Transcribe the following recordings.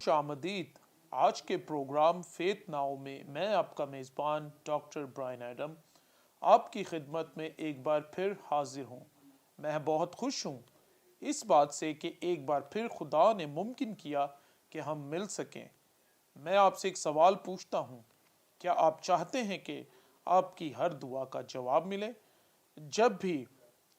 खुश आमदीद। आज के प्रोग्राम फेथ नाउ में मैं आपका मेज़बान डॉक्टर ब्रायन एडम आपकी खिदमत में एक बार फिर हाजिर हूँ। मैं बहुत खुश हूँ इस बात से कि एक बार फिर खुदा ने मुमकिन किया कि हम मिल सकें। मैं आपसे एक सवाल पूछता हूँ, क्या आप चाहते हैं कि आपकी हर दुआ का जवाब मिले? जब भी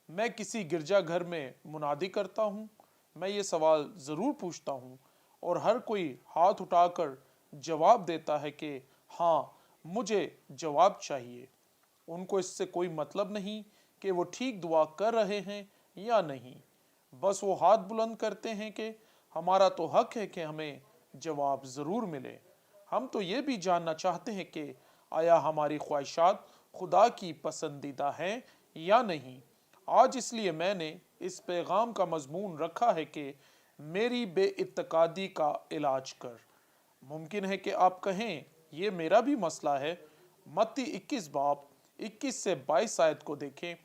मैं किसी गिरजाघर में मुनादी करता हूँ, मैं ये सवाल ज़रूर पूछता हूँ और हर कोई हाथ उठाकर जवाब देता है कि हाँ, मुझे जवाब चाहिए। उनको इससे कोई मतलब नहीं कि वो ठीक दुआ कर रहे हैं या नहीं। बस वो हाथ बुलंद करते हैं कि हमारा तो हक है कि हमें जवाब ज़रूर मिले। हम तो ये भी जानना चाहते हैं कि आया हमारी ख्वाहिशात खुदा की पसंदीदा हैं या नहीं। आज इसलिए मैंने इस पैगाम का मजमून रखा है कि मेरी बेइत्तेकादी का इलाज कर। मुमकिन है कि आप कहें ये मेरा भी मसला है। मत्ती 21 बाब 21 से 22 आयत को देखें।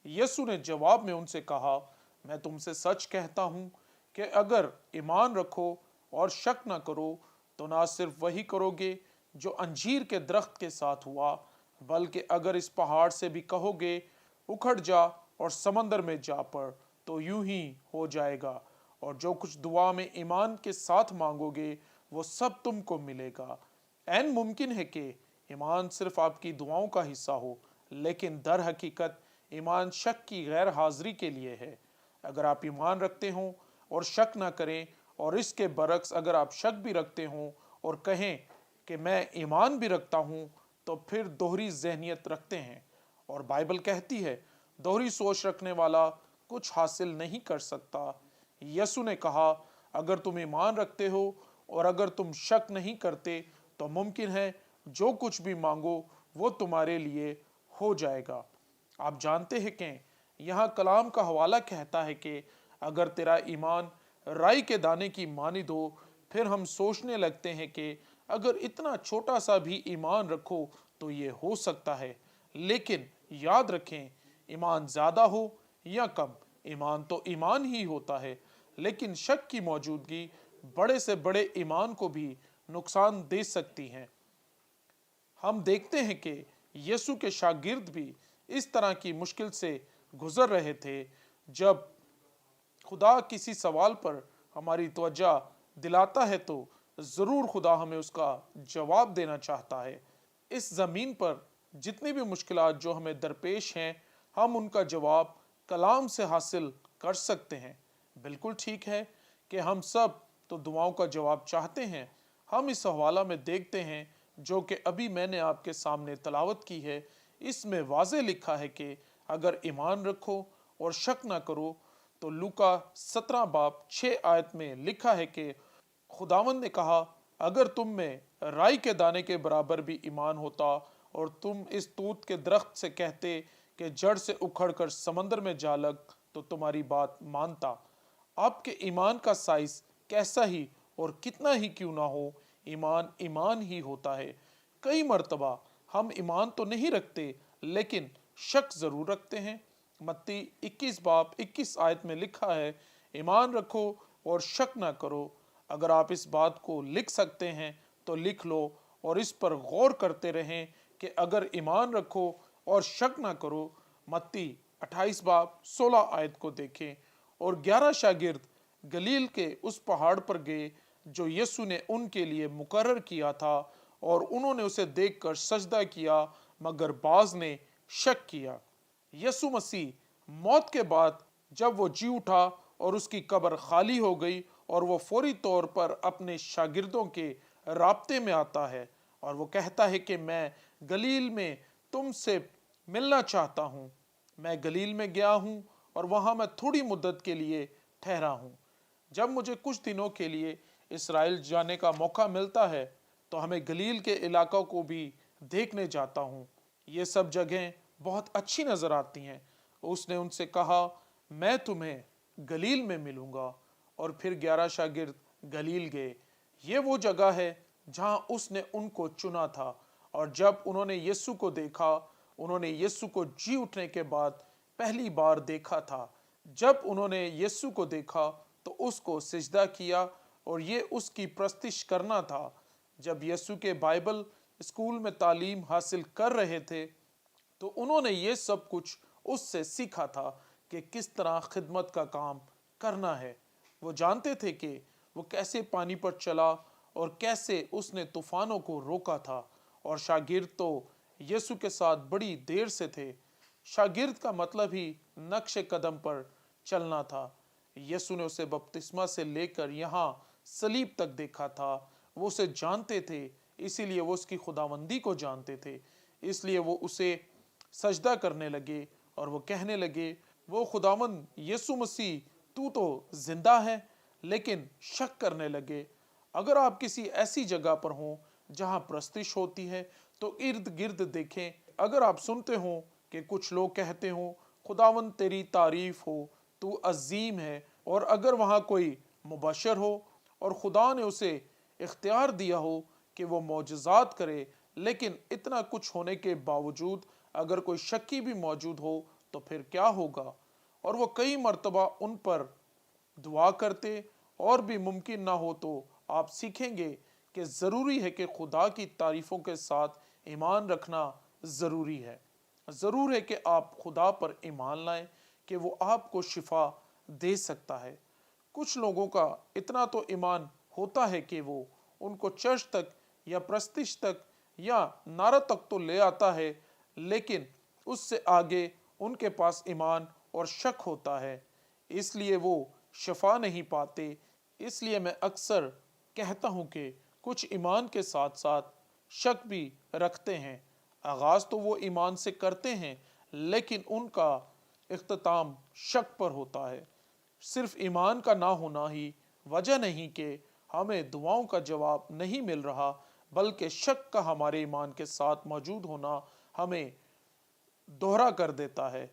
यीशु ने जवाब में उनसे कहा, मैं तुमसे सच कहता हूँ कि अगर ईमान रखो और शक न करो तो ना सिर्फ वही करोगे जो अंजीर के दरख्त के साथ हुआ, बल्कि अगर इस पहाड़ से भी कहोगे उखड़ जा और समंदर में जा पड़, तो यूं ही हो जाएगा। और जो कुछ दुआ में ईमान के साथ मांगोगे वो सब तुमको मिलेगा। ऐन मुमकिन है कि ईमान सिर्फ आपकी दुआओं का हिस्सा हो, लेकिन दर हकीकत ईमान शक की गैर हाजिरी के लिए है। अगर आप ईमान रखते हो और शक ना करें, और इसके बरक्स अगर आप शक भी रखते हो और कहें कि मैं ईमान भी रखता हूँ, तो फिर दोहरी जहनियत रखते हैं। और बाइबल कहती है दोहरी सोच रखने वाला कुछ हासिल नहीं कर सकता। यसु ने कहा, अगर तुम ईमान रखते हो और अगर तुम शक नहीं करते तो मुमकिन है जो कुछ भी मांगो वो तुम्हारे लिए हो जाएगा। आप जानते हैं कि यहाँ कलाम का हवाला कहता है कि अगर तेरा ईमान राई के दाने की मानिद हो, फिर हम सोचने लगते हैं कि अगर इतना छोटा सा भी ईमान रखो तो ये हो सकता है। लेकिन याद रखें, ईमान ज्यादा हो या कम, ईमान तो ईमान ही होता है। लेकिन शक की मौजूदगी बड़े से बड़े ईमान को भी नुकसान दे सकती है। हम देखते हैं कि यीशु के शागिर्द भी इस तरह की मुश्किल से गुजर रहे थे। जब खुदा किसी सवाल पर हमारी तवज्जो दिलाता है तो ज़रूर खुदा हमें उसका जवाब देना चाहता है। इस ज़मीन पर जितनी भी मुश्किलात जो हमें दरपेश हैं, हम उनका जवाब कलाम से हासिल कर सकते हैं। बिल्कुल ठीक है कि हम सब तो दुआओं का जवाब चाहते हैं। हम इस हवाला में देखते हैं जो कि अभी मैंने आपके सामने तलावत की है। इसमें वाज़े लिखा है कि अगर ईमान रखो और शक ना करो, तो लूका 17 बाब 6 आयत में लिखा है कि खुदावंद ने कहा, अगर तुम में राई के दाने के बराबर भी ईमान होता और तुम इस तूत के दरख्त से कहते कि जड़ से उखड़ कर समंदर में जा लग, तो तुम्हारी बात मानता। आपके ईमान का साइज कैसा ही और कितना ही क्यों ना हो, ईमान ईमान ही होता है। कई मर्तबा हम ईमान तो नहीं रखते लेकिन शक जरूर रखते हैं। मत्ती 21 बाब 21 आयत में लिखा है, ईमान रखो और शक ना करो। अगर आप इस बात को लिख सकते हैं तो लिख लो और इस पर गौर करते रहें कि अगर ईमान रखो और शक ना करो। मत्ती 28 बाब 16 आयत को देखें। और 11 शागिर्द गलील के उस पहाड़ पर गए जो यीशु ने उनके लिए मुकर्रर किया था, और उन्होंने उसे देखकर सजदा किया, मगर बाज ने शक किया। यीशु मसीह मौत के बाद जब वो जी उठा और उसकी कब्र खाली हो गई, और वो फौरी तौर पर अपने शागिर्दों के राब्ते में आता है और वो कहता है कि मैं गलील में तुमसे मिलना चाहता हूँ। मैं गलील में गया हूँ और वहाँ मैं थोड़ी मुद्दत के लिए ठहरा हूँ। जब मुझे कुछ दिनों के लिए इसराइल जाने का मौका मिलता है तो हमें गलील के इलाकों को भी देखने जाता हूँ। ये सब जगहें बहुत अच्छी नजर आती हैं। उसने उनसे कहा, मैं तुम्हें गलील में मिलूंगा। और फिर 11 शागिर्द गलील गए। ये वो जगह है जहां उसने उनको चुना था। और जब उन्होंने यीशु को देखा, उन्होंने यीशु को जी उठने के बाद पहली बार देखा था। जब उन्होंने यीशु को देखा तो उसको सिजदा किया और ये उसकी प्रस्तिश करना था। जब यीशु के बाइबल स्कूल में तालीम हासिल कर रहे थे तो उन्होंने ये सब कुछ उससे सीखा था कि किस तरह खिदमत का काम करना है। वो जानते थे कि वो कैसे पानी पर चला और कैसे उसने तूफानों को रोका था। और शागिर्द तो यीशु के साथ बड़ी देर से थे। शागिर्द का मतलब ही नक्शे कदम पर चलना था। यीशु ने उसे बपतिस्मा से लेकर यहाँ सलीब तक देखा था। वो उसे जानते थे, इसीलिए वो उसकी खुदावंदी को जानते थे। इसलिए वो उसे सजदा करने लगे और वो कहने लगे, वो खुदावंद यीशु मसीह तू तो जिंदा है। लेकिन शक करने लगे। अगर आप किसी ऐसी जगह पर हों जहां प्रस्तिश होती है तो इर्द गिर्द देखें। अगर आप सुनते हो कि कुछ लोग कहते हो खुदावंद तेरी तारीफ हो, तू अजीम है, और अगर वहां कोई मुबशर हो और खुदा ने उसे इख्तियार दिया हो कि वो मौजज़ात करे, लेकिन इतना कुछ होने के बावजूद अगर कोई शक्की भी मौजूद हो तो फिर क्या होगा। और वो कई मर्तबा उन पर दुआ करते और भी मुमकिन ना हो तो आप सीखेंगे कि ज़रूरी है कि खुदा की तारीफ़ों के साथ ईमान रखना ज़रूरी है। ज़रूर है कि आप खुदा पर ईमान लाएं कि वो आपको शिफा दे सकता है। कुछ लोगों का इतना तो ईमान होता है कि वो उनको चर्च तक या प्रस्तिश तक या नारा तक तो ले आता है, लेकिन उससे आगे उनके पास ईमान और शक होता है, इसलिए वो शफा नहीं पाते। इसलिए मैं अक्सर कहता हूँ कि कुछ ईमान के साथ साथ शक भी रखते हैं। आगाज़ तो वो ईमान से करते हैं, लेकिन उनका इख्तिताम शक पर होता है। सिर्फ ईमान का ना होना ही वजह नहीं कि हमें दुआओं का जवाब नहीं मिल रहा, बल्कि शक का हमारे ईमान के साथ मौजूद होना हमें दोहरा कर देता है।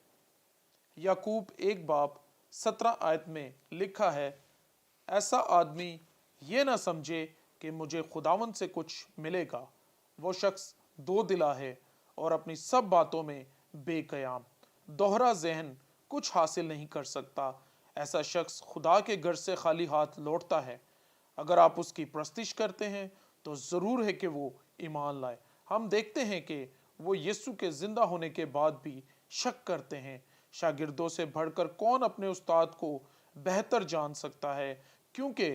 याकूब 1:17 में लिखा है, ऐसा आदमी ये ना समझे कि मुझे खुदावंद से कुछ मिलेगा। वो शख्स दो दिला है और अपनी सब बातों में बेकयाम, दोहरा जहन, कुछ हासिल नहीं कर सकता। ऐसा शख्स खुदा के घर से खाली हाथ लौटता है। अगर आप उसकी प्रस्तिश करते हैं तो ज़रूर है कि वो ईमान लाए। हम देखते हैं कि वो यीशु के जिंदा होने के बाद भी शक करते हैं। शागिर्दों से बढ़कर कौन अपने उस्ताद को बेहतर जान सकता है, क्योंकि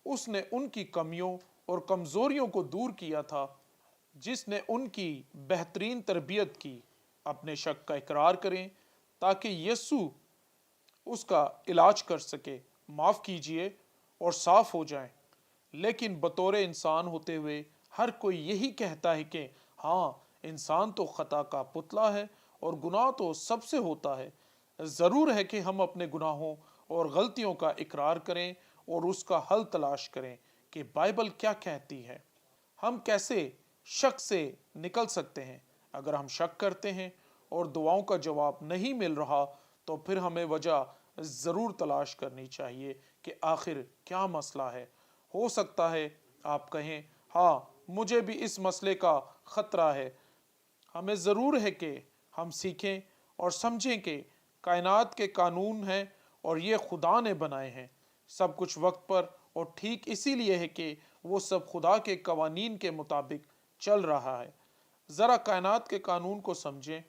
उसने उनकी कमियों और कमज़ोरियों को दूर किया था, जिसने उनकी बेहतरीन तरबियत की। अपने शक का इकरार करें ताकि यीशु उसका इलाज कर सके, माफ़ कीजिए और साफ हो जाएं। लेकिन बतौर इंसान होते हुए हर कोई यही कहता है कि हाँ, इंसान तो खता का पुतला है और गुनाह तो सबसे होता है। ज़रूर है कि हम अपने गुनाहों और गलतियों का इकरार करें और उसका हल तलाश करें कि बाइबल क्या कहती है। हम कैसे शक से निकल सकते हैं? अगर हम शक करते हैं और दुआओं का जवाब नहीं मिल रहा तो फिर हमें वजह ज़रूर तलाश करनी चाहिए कि आखिर क्या मसला है। हो सकता है आप कहें, हाँ, मुझे भी इस मसले का ख़तरा है। हमें ज़रूर है कि हम सीखें और समझें कि कायनात के कानून हैं और ये खुदा ने बनाए हैं। सब कुछ वक्त पर और ठीक इसीलिए है कि वो सब खुदा के कवानीन के मुताबिक चल रहा है। ज़रा कायनात के कानून को समझें।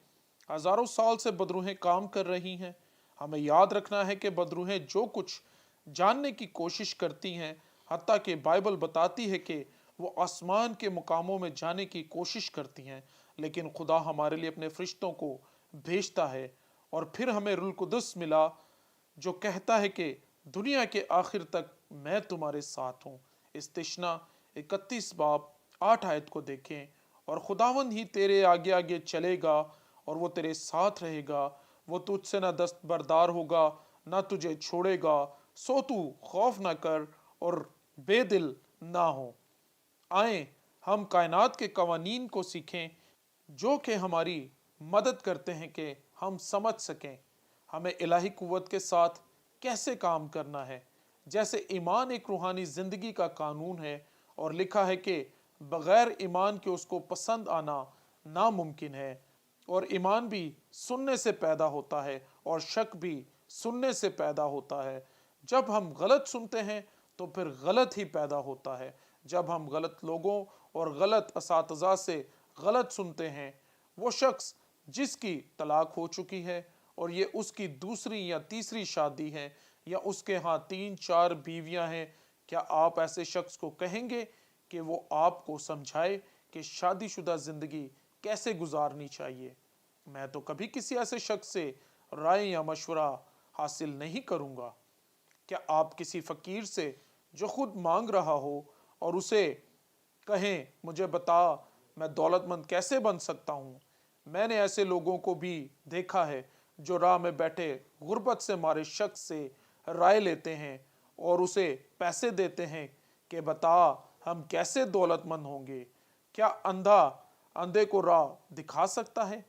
हज़ारों साल से बदरूहें काम कर रही हैं। हमें याद रखना है कि बदरूहें जो कुछ जानने की कोशिश करती हैं, हत्ता कि बाइबल बताती है कि वो आसमान के मुकामों में जाने की कोशिश करती हैं, लेकिन खुदा हमारे लिए अपने फरिश्तों को भेजता है। और फिर हमें रूह कुदस मिला जो कहता है कि दुनिया के आखिर तक मैं तुम्हारे साथ हूँ। इस्तिशना 31:8 को देखें। और खुदावंद ही तेरे आगे आगे चलेगा और वो तेरे साथ रहेगा। वो तुझसे ना दस्तबरदार होगा, ना तुझे छोड़ेगा। सो तू खौफ ना कर और बेदिल ना हो। आए हम कायनात के कवानीन को सीखें जो कि हमारी मदद करते हैं कि हम समझ सकें हमें इलाही कुव्वत के साथ कैसे काम करना है। जैसे ईमान एक रूहानी ज़िंदगी का कानून है और लिखा है कि बग़ैर ईमान के उसको पसंद आना नामुमकिन है। और ईमान भी सुनने से पैदा होता है और शक भी सुनने से पैदा होता है। जब हम गलत सुनते हैं تو پھر غلط ہی پیدا ہوتا ہے۔ جب ہم غلط لوگوں اور غلط اساتذہ سے غلط سنتے ہیں، وہ شخص جس کی طلاق ہو چکی ہے اور یہ اس کی دوسری یا تیسری شادی ہے، یا اس کے ہاں 3-4 بیویاں ہیں، کیا آپ ایسے شخص کو کہیں گے کہ وہ آپ کو سمجھائے کہ شادی شدہ زندگی کیسے گزارنی چاہیے؟ میں تو کبھی کسی ایسے شخص سے رائے یا مشورہ حاصل نہیں کروں گا۔ کیا آپ کسی فقیر سے جو خود مانگ رہا ہو اور اسے کہیں مجھے بتا میں دولت مند کیسے بن سکتا ہوں؟ میں نے ایسے لوگوں کو بھی دیکھا ہے جو راہ میں بیٹھے غربت سے مارے شخص سے رائے لیتے ہیں اور اسے پیسے دیتے ہیں کہ بتا ہم کیسے دولت مند ہوں گے۔ کیا اندھے کو راہ دکھا سکتا ہے؟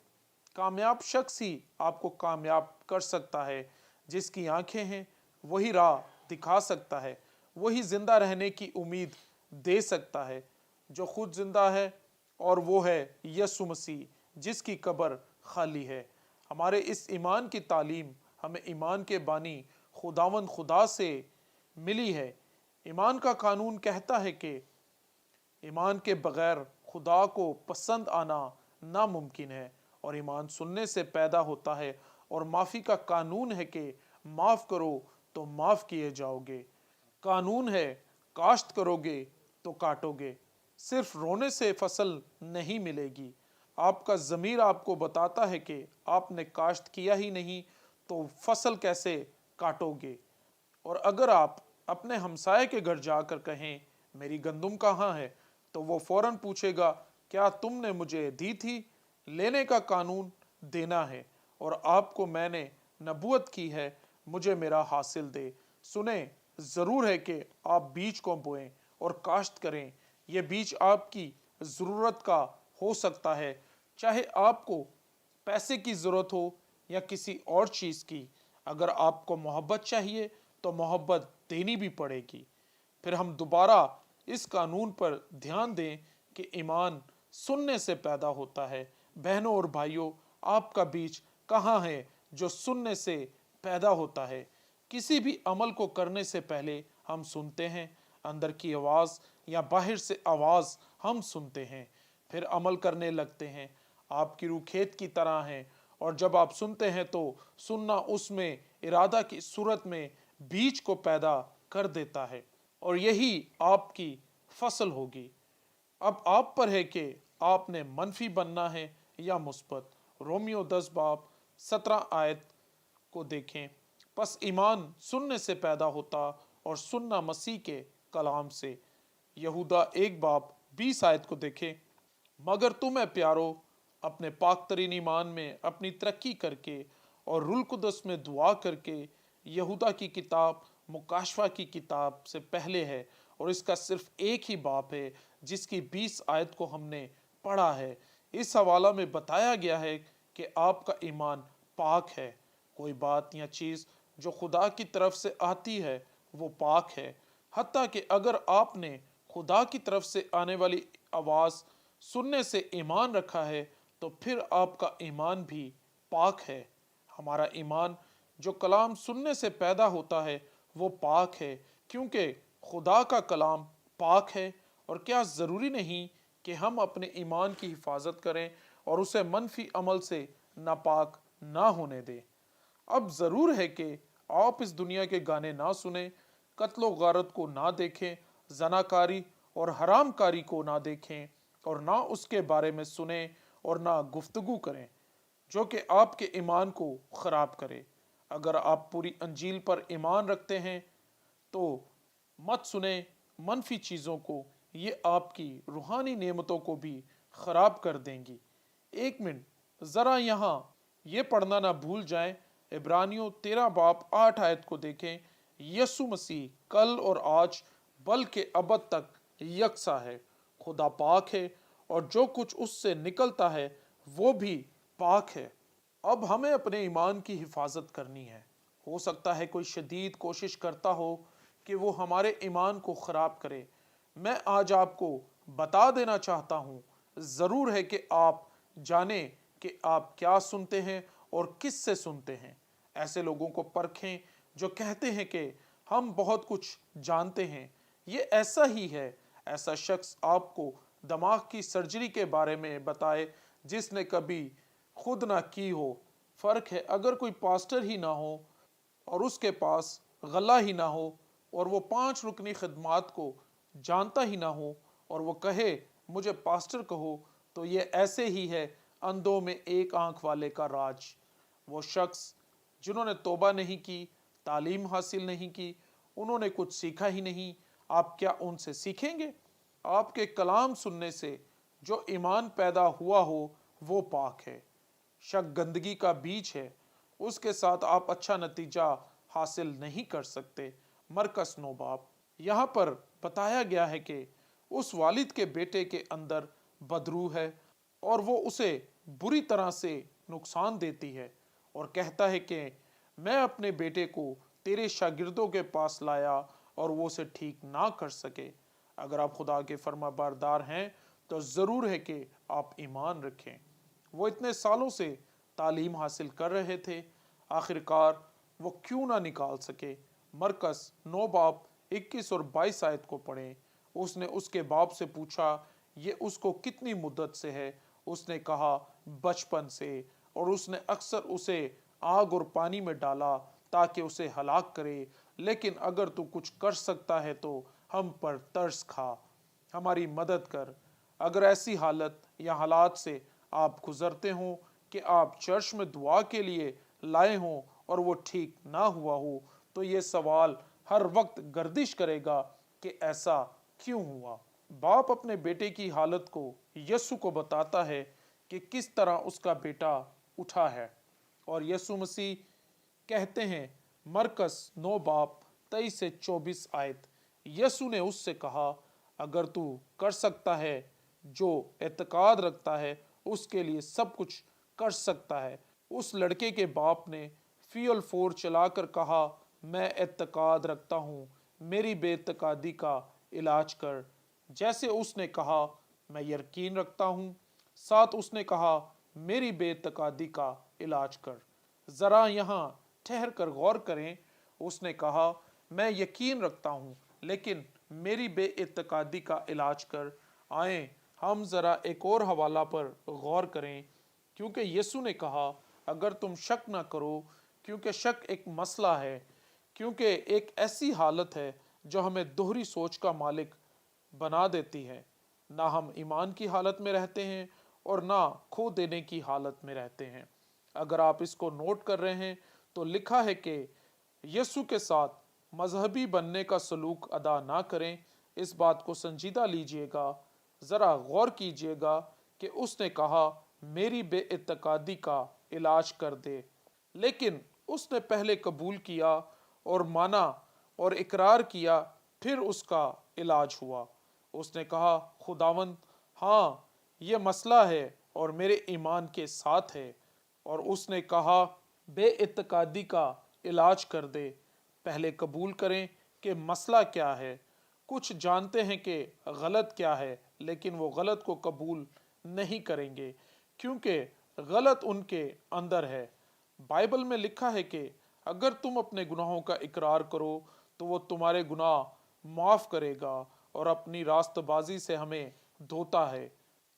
کامیاب شخص ہی آپ کو کامیاب کر سکتا ہے۔ جس کی آنکھیں ہیں وہی راہ دکھا سکتا ہے، وہی زندہ رہنے کی امید دے سکتا ہے۔ جو خود زندہ ہے اور وہ ہے یسوع مسیح، جس کی قبر خالی ہے۔ ہمارے اس ایمان کی تعلیم ہمیں ایمان کے بانی خداوند خدا سے ملی ہے۔ ایمان کا قانون کہتا ہے کہ ایمان کے بغیر خدا کو پسند آنا ناممکن ہے، اور ایمان سننے سے پیدا ہوتا ہے، اور معافی کا قانون ہے کہ معاف کرو تو معاف کیے جاؤ گے۔ قانون ہے کاشت کرو گے تو کاٹو گے۔ صرف رونے سے فصل نہیں ملے گی۔ آپ کا ضمیر آپ کو بتاتا ہے کہ آپ نے کاشت کیا ہی نہیں تو فصل کیسے کاٹو گے؟ اور اگر آپ اپنے ہمسائے کے گھر جا کر کہیں میری گندم کہاں ہے، تو وہ فوراً پوچھے گا کیا تم نے مجھے دی تھی؟ لینے کا قانون دینا ہے، اور آپ کو میں نے نبوت کی ہے مجھے میرا حاصل دے۔ سنیں، ضرور ہے کہ آپ بیج کو بوئیں اور کاشت کریں۔ یہ بیج آپ کی ضرورت کا ہو سکتا ہے، چاہے آپ کو پیسے کی ضرورت ہو یا کسی اور چیز کی۔ اگر آپ کو محبت چاہیے تو محبت دینی بھی پڑے گی۔ پھر ہم دوبارہ اس قانون پر دھیان دیں کہ ایمان سننے سے پیدا ہوتا ہے۔ بہنوں اور بھائیوں، آپ کا بیج کہاں ہے جو سننے سے پیدا ہوتا ہے؟ کسی بھی عمل کو کرنے سے پہلے ہم سنتے ہیں، اندر کی آواز یا باہر سے آواز ہم سنتے ہیں، پھر عمل کرنے لگتے ہیں۔ آپ کی روح کھیت کی طرح ہے، اور جب آپ سنتے ہیں تو سننا اس میں ارادہ کی صورت میں بیج کو پیدا کر دیتا ہے، اور یہی آپ کی فصل ہوگی۔ اب آپ پر ہے کہ آپ نے منفی بننا ہے یا مثبت۔ رومیو 10:17 آیت کو دیکھیں۔ پس ایمان سننے سے پیدا ہوتا، اور سننا مسیح کے کلام سے۔ یہودا 1:20 آیت کو دیکھیں۔ مگر تمہیں پیارو، اپنے پاک ترین ایمان میں اپنی ترقی کر کے اور روح القدس میں دعا کر کے، یہودا کی کتاب مکاشفہ کی کتاب سے پہلے ہے، اور اس کا صرف ایک ہی باب ہے جس کی 20 آیت کو ہم نے پڑھا ہے۔ اس حوالہ میں بتایا گیا ہے کہ آپ کا ایمان پاک ہے۔ کوئی بات یا چیز جو خدا کی طرف سے آتی ہے وہ پاک ہے، حتیٰ کہ اگر آپ نے خدا کی طرف سے آنے والی آواز سننے سے ایمان رکھا ہے تو پھر آپ کا ایمان بھی پاک ہے۔ ہمارا ایمان جو کلام سننے سے پیدا ہوتا ہے وہ پاک ہے، کیونکہ خدا کا کلام پاک ہے۔ اور کیا ضروری نہیں کہ ہم اپنے ایمان کی حفاظت کریں اور اسے منفی عمل سے ناپاک نہ ہونے دیں؟ اب ضرور ہے کہ آپ اس دنیا کے گانے نہ سنیں، قتل و غارت کو نہ دیکھیں، زناکاری اور حرام کاری کو نہ دیکھیں، اور نہ اس کے بارے میں سنیں اور نہ گفتگو کریں جو کہ آپ کے ایمان کو خراب کرے۔ اگر آپ پوری انجیل پر ایمان رکھتے ہیں تو مت سنیں منفی چیزوں کو، یہ آپ کی روحانی نعمتوں کو بھی خراب کر دیں گی۔ ایک منٹ ذرا یہاں یہ پڑھنا نہ بھول جائیں۔ عبرانیوں 13:8 آیت کو دیکھیں۔ یسوع مسیح کل اور آج بلکہ ابد تک یکساں ہے۔ خدا پاک ہے، اور جو کچھ اس سے نکلتا ہے وہ بھی پاک ہے۔ اب ہمیں اپنے ایمان کی حفاظت کرنی ہے۔ ہو سکتا ہے کوئی شدید کوشش کرتا ہو کہ وہ ہمارے ایمان کو خراب کرے۔ میں آج آپ کو بتا دینا چاہتا ہوں، ضرور ہے کہ آپ جانیں کہ آپ کیا سنتے ہیں اور کس سے سنتے ہیں۔ ایسے لوگوں کو پرکھیں جو کہتے ہیں کہ ہم بہت کچھ جانتے ہیں، یہ ایسا ہی ہے۔ ایسا شخص آپ کو دماغ کی سرجری کے بارے میں بتائے جس نے کبھی خود نہ کی ہو۔ فرق ہے اگر کوئی پاسٹر ہی نہ ہو اور اس کے پاس غلہ ہی نہ ہو اور وہ 5 رکنی خدمات کو جانتا ہی نہ ہو اور وہ کہے مجھے پاسٹر کہو، تو یہ ایسے ہی ہے اندھوں میں ایک آنکھ والے کا راج۔ وہ شخص جنہوں نے توبہ نہیں کی، تعلیم حاصل نہیں کی، انہوں نے کچھ سیکھا ہی نہیں، آپ کیا ان سے سیکھیں گے؟ آپ کے کلام سننے سے جو ایمان پیدا ہوا ہو وہ پاک ہے۔ شک گندگی کا بیج ہے، اس کے ساتھ آپ اچھا نتیجہ حاصل نہیں کر سکتے۔ مرکز 9 باب۔ یہاں پر بتایا گیا ہے کہ اس والد کے بیٹے کے اندر بدروح ہے اور وہ اسے بری طرح سے نقصان دیتی ہے اور کہتا ہے کہ میں اپنے بیٹے کو تیرے شاگردوں کے پاس لایا اور وہ اسے ٹھیک نہ کر سکے۔ اگر آپ خدا کے فرما بردار ہیں تو ضرور ہے کہ آپ ایمان رکھیں۔ وہ اتنے سالوں سے تعلیم حاصل کر رہے تھے، آخرکار وہ کیوں نہ نکال سکے؟ مرکز 9 باب 21 اور 22 آیت کو پڑھیں۔ اس نے اس کے باپ سے پوچھا یہ اس کو کتنی مدت سے ہے؟ اس نے کہا بچپن سے، اور اس نے اکثر اسے آگ اور پانی میں ڈالا تاکہ اسے ہلاک کرے، لیکن اگر تو کچھ کر سکتا ہے تو ہم پر ترس کھا، ہماری مدد کر۔ اگر ایسی حالت یا حالات سے آپ گزرتے ہوں کہ آپ چرچ میں دعا کے لیے لائے ہوں اور وہ ٹھیک نہ ہوا ہو، تو یہ سوال ہر وقت گردش کرے گا کہ ایسا کیوں ہوا؟ باپ اپنے بیٹے کی حالت کو یسوع کو بتاتا ہے کہ کس طرح اس کا بیٹا اٹھا ہے، اور یسوع مسیح کہتے ہیں مرکز 9 باب 23 سے 24 آیت، یسوع نے اس سے کہا اگر تو کر سکتا ہے، جو اعتقاد رکھتا ہے اس کے لیے سب کچھ کر سکتا ہے۔ اس لڑکے کے باپ نے فیول 4 چلا کر کہا میں اعتقاد رکھتا ہوں، میری بے اعتقادی کا علاج کر۔ جیسے اس نے کہا میں یقین رکھتا ہوں، ساتھ اس نے کہا میری بے اعتقادی کا علاج کر۔ ذرا یہاں ٹھہر کر غور کریں، اس نے کہا میں یقین رکھتا ہوں لیکن میری بے اعتقادی کا علاج کر۔ آئیں ہم ذرا ایک اور حوالہ پر غور کریں، کیونکہ یسوع نے کہا اگر تم شک نہ کرو، کیونکہ شک ایک مسئلہ ہے، کیونکہ ایک ایسی حالت ہے جو ہمیں دوہری سوچ کا مالک بنا دیتی ہے۔ نہ ہم ایمان کی حالت میں رہتے ہیں اور نہ کھو دینے کی حالت میں رہتے ہیں۔ اگر آپ اس کو نوٹ کر رہے ہیں تو لکھا ہے کہ یسوع کے ساتھ مذہبی بننے کا سلوک ادا نہ کریں۔ اس بات کو سنجیدہ لیجئے گا، ذرا غور کیجئے گا کہ اس نے کہا میری بے اعتقادی کا علاج کر دے، لیکن اس نے پہلے قبول کیا اور مانا اور اقرار کیا، پھر اس کا علاج ہوا۔ اس نے کہا خداوند ہاں یہ مسئلہ ہے اور میرے ایمان کے ساتھ ہے، اور اس نے کہا بے اعتقادی کا علاج کر دے۔ پہلے قبول کریں کہ مسئلہ کیا ہے۔ کچھ جانتے ہیں کہ غلط کیا ہے لیکن وہ غلط کو قبول نہیں کریں گے کیونکہ غلط ان کے اندر ہے۔ بائبل میں لکھا ہے کہ اگر تم اپنے گناہوں کا اقرار کرو تو وہ تمہارے گناہ معاف کرے گا اور اپنی راست بازی سے ہمیں دھوتا ہے۔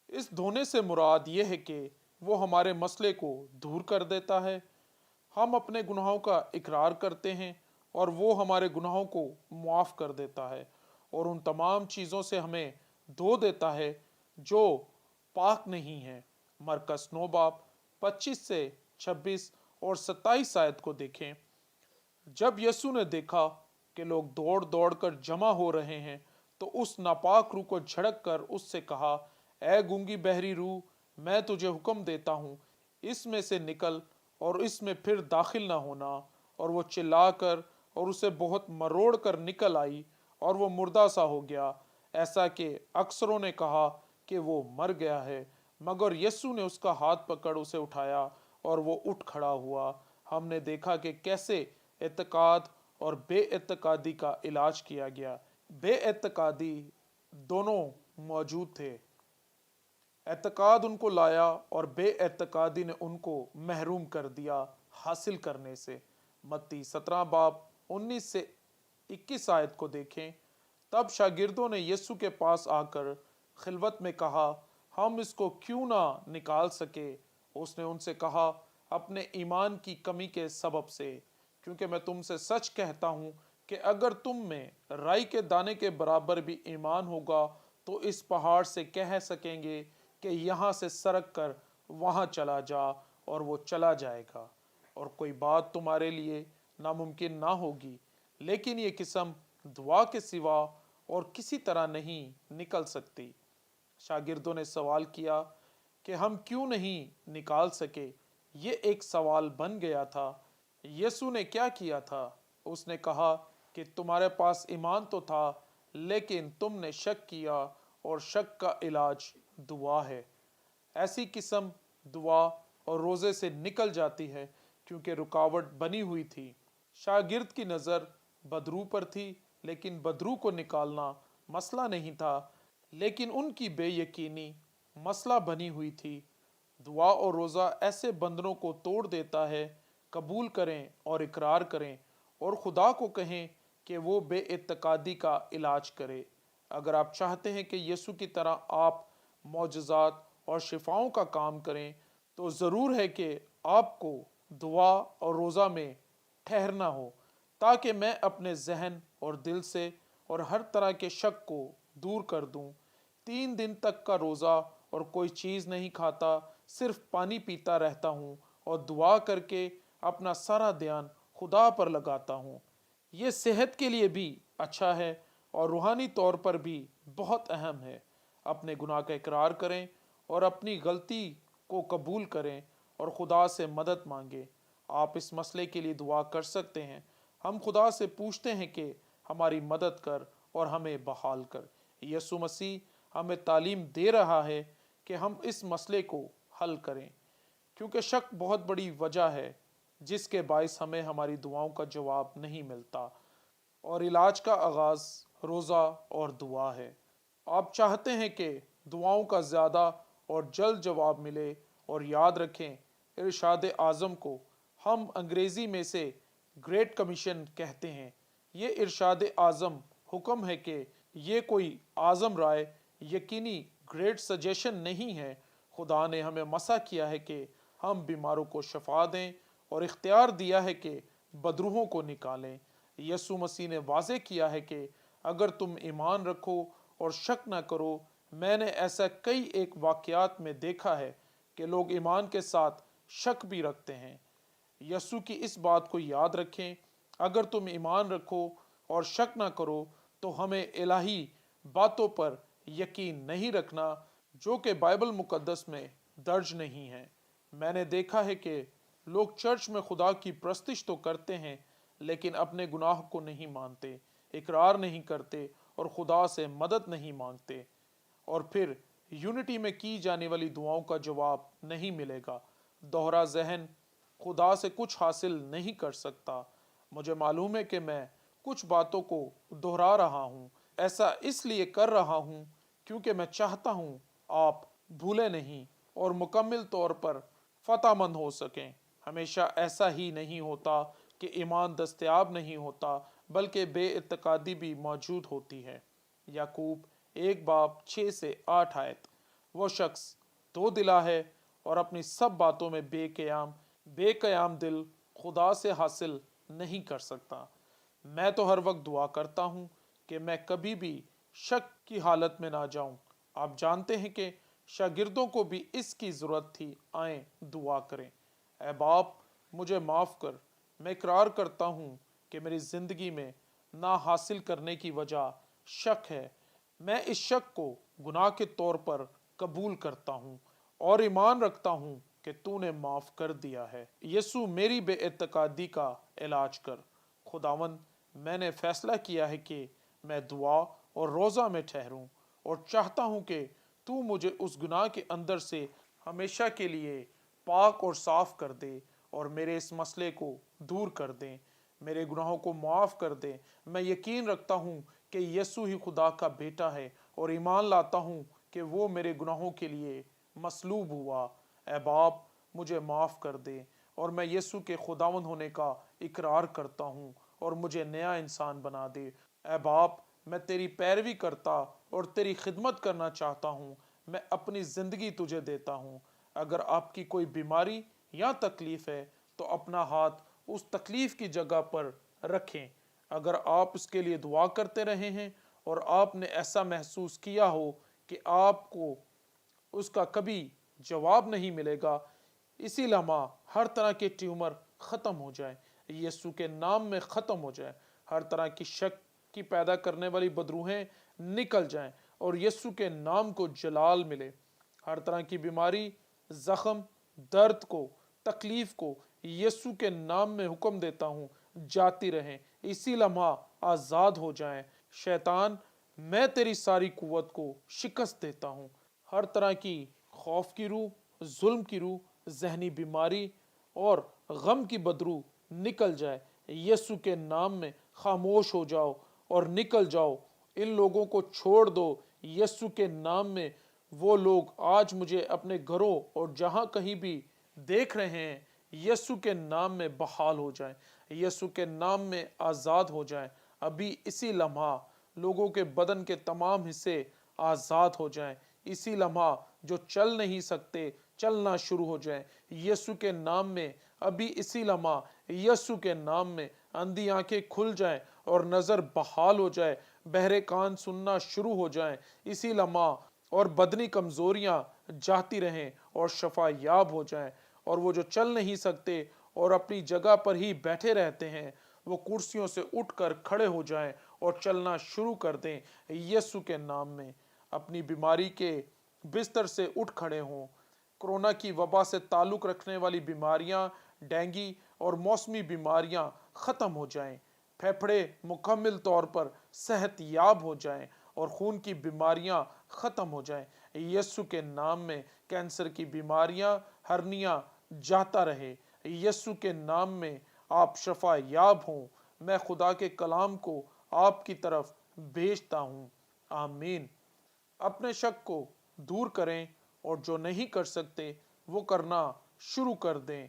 اس دھونے سے مراد یہ ہے کہ وہ ہمارے مسئلے کو دور کر دیتا ہے۔ ہم اپنے گناہوں کا اقرار کرتے ہیں اور وہ ہمارے گناہوں کو معاف کر دیتا ہے اور ان تمام چیزوں سے ہمیں دھو دیتا ہے جو پاک نہیں ہے۔ مرکز 9 باب 25 سے 26 اور 27 آیت کو دیکھیں۔ جب یسوع نے دیکھا کہ لوگ دوڑ دوڑ کر جمع ہو رہے ہیں تو اس ناپاک روح کو جھڑک کر اس سے کہا اے گونگی بہری روح، میں تجھے حکم دیتا ہوں اس میں سے نکل اور اس میں پھر داخل نہ ہونا۔ اور وہ چلا کر اور اسے بہت مروڑ کر نکل آئی اور وہ مردہ سا ہو گیا، ایسا کہ اکثروں نے کہا کہ وہ مر گیا ہے، مگر یسوع نے اس کا ہاتھ پکڑ اسے اٹھایا اور وہ اٹھ کھڑا ہوا۔ ہم نے دیکھا کہ کیسے اعتقاد اور بے اعتقادی کا علاج کیا گیا۔ بے اعتقادی دونوں موجود تھے، اعتقاد ان کو لایا اور بے اعتقادی نے ان کو محروم کر دیا حاصل کرنے سے۔ متی 17 باب 19 سے 21 आयत को देखें। तब शागिर्दों ने यीशु के पास आकर खिलवत में कहा, हम इसको क्यों ना निकाल सके। उसने उनसे कहा, अपने ईमान की कमी के सबब से, क्योंकि मैं तुमसे सच कहता हूं कि अगर तुम में राई के दाने के बराबर भी ईमान होगा तो इस पहाड़ से कह सकेंगे कि यहाँ से सरक कर वहाँ चला जा, और वो चला जाएगा, और कोई बात तुम्हारे लिए नामुमकिन ना होगी। लेकिन ये किस्म दुआ के सिवा और किसी तरह नहीं निकल सकती। शागिर्दों ने सवाल किया कि हम क्यों नहीं निकाल सके। ये एक सवाल बन गया था। यीशु ने क्या किया था? उसने कहा कि तुम्हारे पास ईमान तो था, लेकिन तुमने शक किया, और शक का इलाज दुआ है। ऐसी किस्म दुआ और रोज़े से निकल जाती है क्योंकि रुकावट बनी हुई थी। शागिर्द की नज़र बदरू पर थी, लेकिन बदरू को निकालना मसला नहीं था, लेकिन उनकी बेयकीनी मसला बनी हुई थी। दुआ और रोज़ा ऐसे बंधनों को तोड़ देता है। कबूल करें और इकरार करें, और खुदा को कहें कि वो बेइत्तेकादी का इलाज करे। अगर आप चाहते हैं कि यीशु की तरह आप मौजज़ात और शिफाओं का काम करें, तो ज़रूर है कि आपको दुआ और रोज़ा में ठहरना हो, ताकि मैं अपने जहन और दिल से और हर तरह के शक को दूर कर दूं। 3 दिन तक का रोज़ा और कोई चीज़ नहीं खाता, सिर्फ पानी पीता रहता हूँ और दुआ करके अपना सारा ध्यान खुदा पर लगाता हूँ। ये सेहत के लिए भी अच्छा है और रूहानी तौर पर भी बहुत अहम है। अपने गुनाह का इकरार करें और अपनी गलती को कबूल करें और खुदा से मदद मांगें। आप इस मसले के लिए दुआ कर सकते हैं। हम खुदा से पूछते हैं कि हमारी मदद कर और हमें बहाल कर। यीशु मसीह हमें तालीम दे रहा है कि हम इस मसले को हल करें, क्योंकि शक बहुत बड़ी वजह है जिसके बायस हमें हमारी दुआओं का जवाब नहीं मिलता, और इलाज का आगाज़ रोज़ा और दुआ है। आप चाहते हैं कि दुआओं का ज़्यादा और जल्द जवाब मिले, और याद रखें, इरशाद आज़म को हम अंग्रेज़ी में से ग्रेट कमीशन कहते हैं। ये इरशाद आज़म हुक्म है कि ये कोई आज़म राय यकीनी ग्रेट सजेशन नहीं है। खुदा ने हमें मसा किया है कि हम बीमारों को शफा दें, और इख्तियार दिया है कि बदरूहों को निकालें। यीशु मसीह ने वाज़े किया है कि अगर तुम ईमान रखो और शक न करो। मैंने ऐसा कई एक वाक़यात में देखा है कि लोग ईमान के साथ शक भी रखते हैं। यीशु की इस बात को याद रखें, अगर तुम ईमान रखो और शक ना करो तो हमें इलाही बातों पर यकीन नहीं रखना जो कि बाइबल मुकद्दस में दर्ज नहीं है। मैंने देखा है कि लोग चर्च में खुदा की प्रस्तिश तो करते हैं, लेकिन अपने गुनाह को नहीं मानते, इकरार नहीं करते और खुदा से मदद नहीं मांगते, और फिर यूनिटी में की जाने वाली दुआओं का जवाब नहीं मिलेगा। दोहरा जहन खुदा से कुछ हासिल नहीं कर सकता। मुझे मालूम है कि मैं कुछ बातों को दोहरा रहा हूँ। ऐसा इसलिए कर रहा हूँ क्योंकि मैं चाहता हूँ आप भूले नहीं और मुकम्मल तौर पर फतहमंद हो सकें। हमेशा ऐसा ही नहीं होता कि ईमान दस्तयाब नहीं होता, बल्कि बेइत्तेकादी भी मौजूद होती है। याकूब 1 बाब 6 से 8 आयत। वो शख्स दो दिला है और अपनी सब बातों में बेकयाम दिल खुदा से हासिल नहीं कर सकता। मैं तो हर वक्त दुआ करता हूँ कि मैं कभी भी शक की हालत में ना जाऊं। आप जानते हैं कि शागिर्दों को भी इसकी ज़रूरत थी। आए दुआ करें। ऐ बाप, मुझे माफ़ कर। मैं इकरार करता हूँ कि मेरी ज़िंदगी में ना हासिल करने की वजह शक है। मैं इस शक को गुनाह के तौर पर कबूल करता हूँ और ईमान रखता हूँ कि तूने माफ़ कर दिया है। यीशु, मेरी बेइत्तेकादी का इलाज कर। खुदावंद, मैंने फैसला किया है कि मैं दुआ और रोज़ा में ठहरूं, और चाहता हूँ कि तू मुझे उस गुनाह के अंदर से हमेशा के लिए पाक और साफ कर दे, और मेरे इस मसले को दूर कर दे, मेरे गुनाहों को माफ़ कर दे। मैं यकीन रखता हूँ कि यीशु ही खुदा का बेटा है, और ईमान लाता हूँ कि वो मेरे गुनाहों के लिए मसलूब हुआ। ऐ बाप, मुझे माफ़ कर दे, और मैं यीशु के खुदावंद होने का इकरार करता हूँ اور مجھے نیا انسان بنا دے۔ اے باپ، میں تیری پیروی کرتا اور تیری خدمت کرنا چاہتا ہوں۔ میں اپنی زندگی تجھے دیتا ہوں۔ اگر آپ کی کوئی بیماری یا تکلیف ہے تو اپنا ہاتھ اس تکلیف کی جگہ پر رکھیں۔ اگر آپ اس کے لیے دعا کرتے رہے ہیں اور آپ نے ایسا محسوس کیا ہو کہ آپ کو اس کا کبھی جواب نہیں ملے گا، اسی لمحہ ہر طرح کے ٹیومر ختم ہو جائے، یسوع کے نام میں ختم ہو جائے۔ ہر طرح کی شک کی پیدا کرنے والی بدروہیں نکل جائیں اور یسوع کے نام کو جلال ملے۔ ہر طرح کی بیماری، زخم، درد کو، تکلیف کو یسوع کے نام میں حکم دیتا ہوں، جاتی رہیں، اسی لمحہ آزاد ہو جائیں۔ شیطان، میں تیری ساری قوت کو شکست دیتا ہوں۔ ہر طرح کی خوف کی روح، ظلم کی روح، ذہنی بیماری اور غم کی بدروح نکل جائے۔ یسوع کے نام میں خاموش ہو جاؤ اور نکل جاؤ۔ ان لوگوں کو چھوڑ دو یسوع کے نام میں۔ وہ لوگ آج مجھے اپنے گھروں اور جہاں کہیں بھی دیکھ رہے ہیں، یسوع کے نام میں بحال ہو جائیں، یسوع کے نام میں آزاد ہو جائیں۔ ابھی اسی لمحہ لوگوں کے بدن کے تمام حصے آزاد ہو جائیں۔ اسی لمحہ جو چل نہیں سکتے چلنا شروع ہو جائیں یسوع کے نام میں۔ ابھی اسی لمحہ یسوع کے نام میں اندھی آنکھیں کھل جائیں اور نظر بحال ہو جائے، بہرے کان سننا شروع ہو جائیں اسی لمحہ، اور بدنی کمزوریاں جاتی رہیں اور شفا یاب ہو جائیں۔ اور وہ جو چل نہیں سکتے اور اپنی جگہ پر ہی بیٹھے رہتے ہیں، وہ کرسیوں سے اٹھ کر کھڑے ہو جائیں اور چلنا شروع کر دیں یسوع کے نام میں۔ اپنی بیماری کے بستر سے اٹھ کھڑے ہوں۔ کرونا کی وبا سے تعلق رکھنے والی بیماریاں، ڈینگی اور موسمی بیماریاں ختم ہو جائیں۔ پھیپھڑے مکمل طور پر صحت یاب ہو جائیں اور خون کی بیماریاں ختم ہو جائیں یسوع کے نام میں۔ کینسر کی بیماریاں، ہرنیاں جاتا رہے یسوع کے نام میں۔ آپ شفا یاب ہوں۔ میں خدا کے کلام کو آپ کی طرف بھیجتا ہوں۔ آمین۔ اپنے شک کو دور کریں اور جو نہیں کر سکتے وہ کرنا شروع کر دیں۔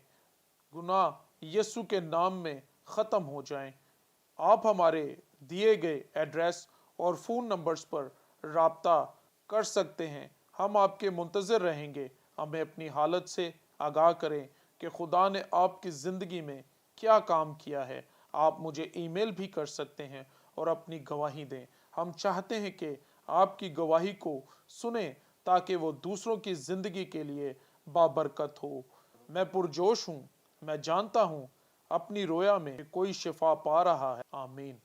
گناہ یسوع کے نام میں ختم ہو جائیں۔ آپ ہمارے دیے گئے ایڈریس اور فون نمبرز پر رابطہ کر سکتے ہیں۔ ہم آپ کے منتظر رہیں گے۔ ہمیں اپنی حالت سے آگاہ کریں کہ خدا نے آپ کی زندگی میں کیا کام کیا ہے۔ آپ مجھے ای میل بھی کر سکتے ہیں اور اپنی گواہی دیں۔ ہم چاہتے ہیں کہ آپ کی گواہی کو سنیں تاکہ وہ دوسروں کی زندگی کے لیے بابرکت ہو۔ میں پرجوش ہوں۔ میں جانتا ہوں اپنی رویا میں کوئی شفا پا رہا ہے۔ آمین۔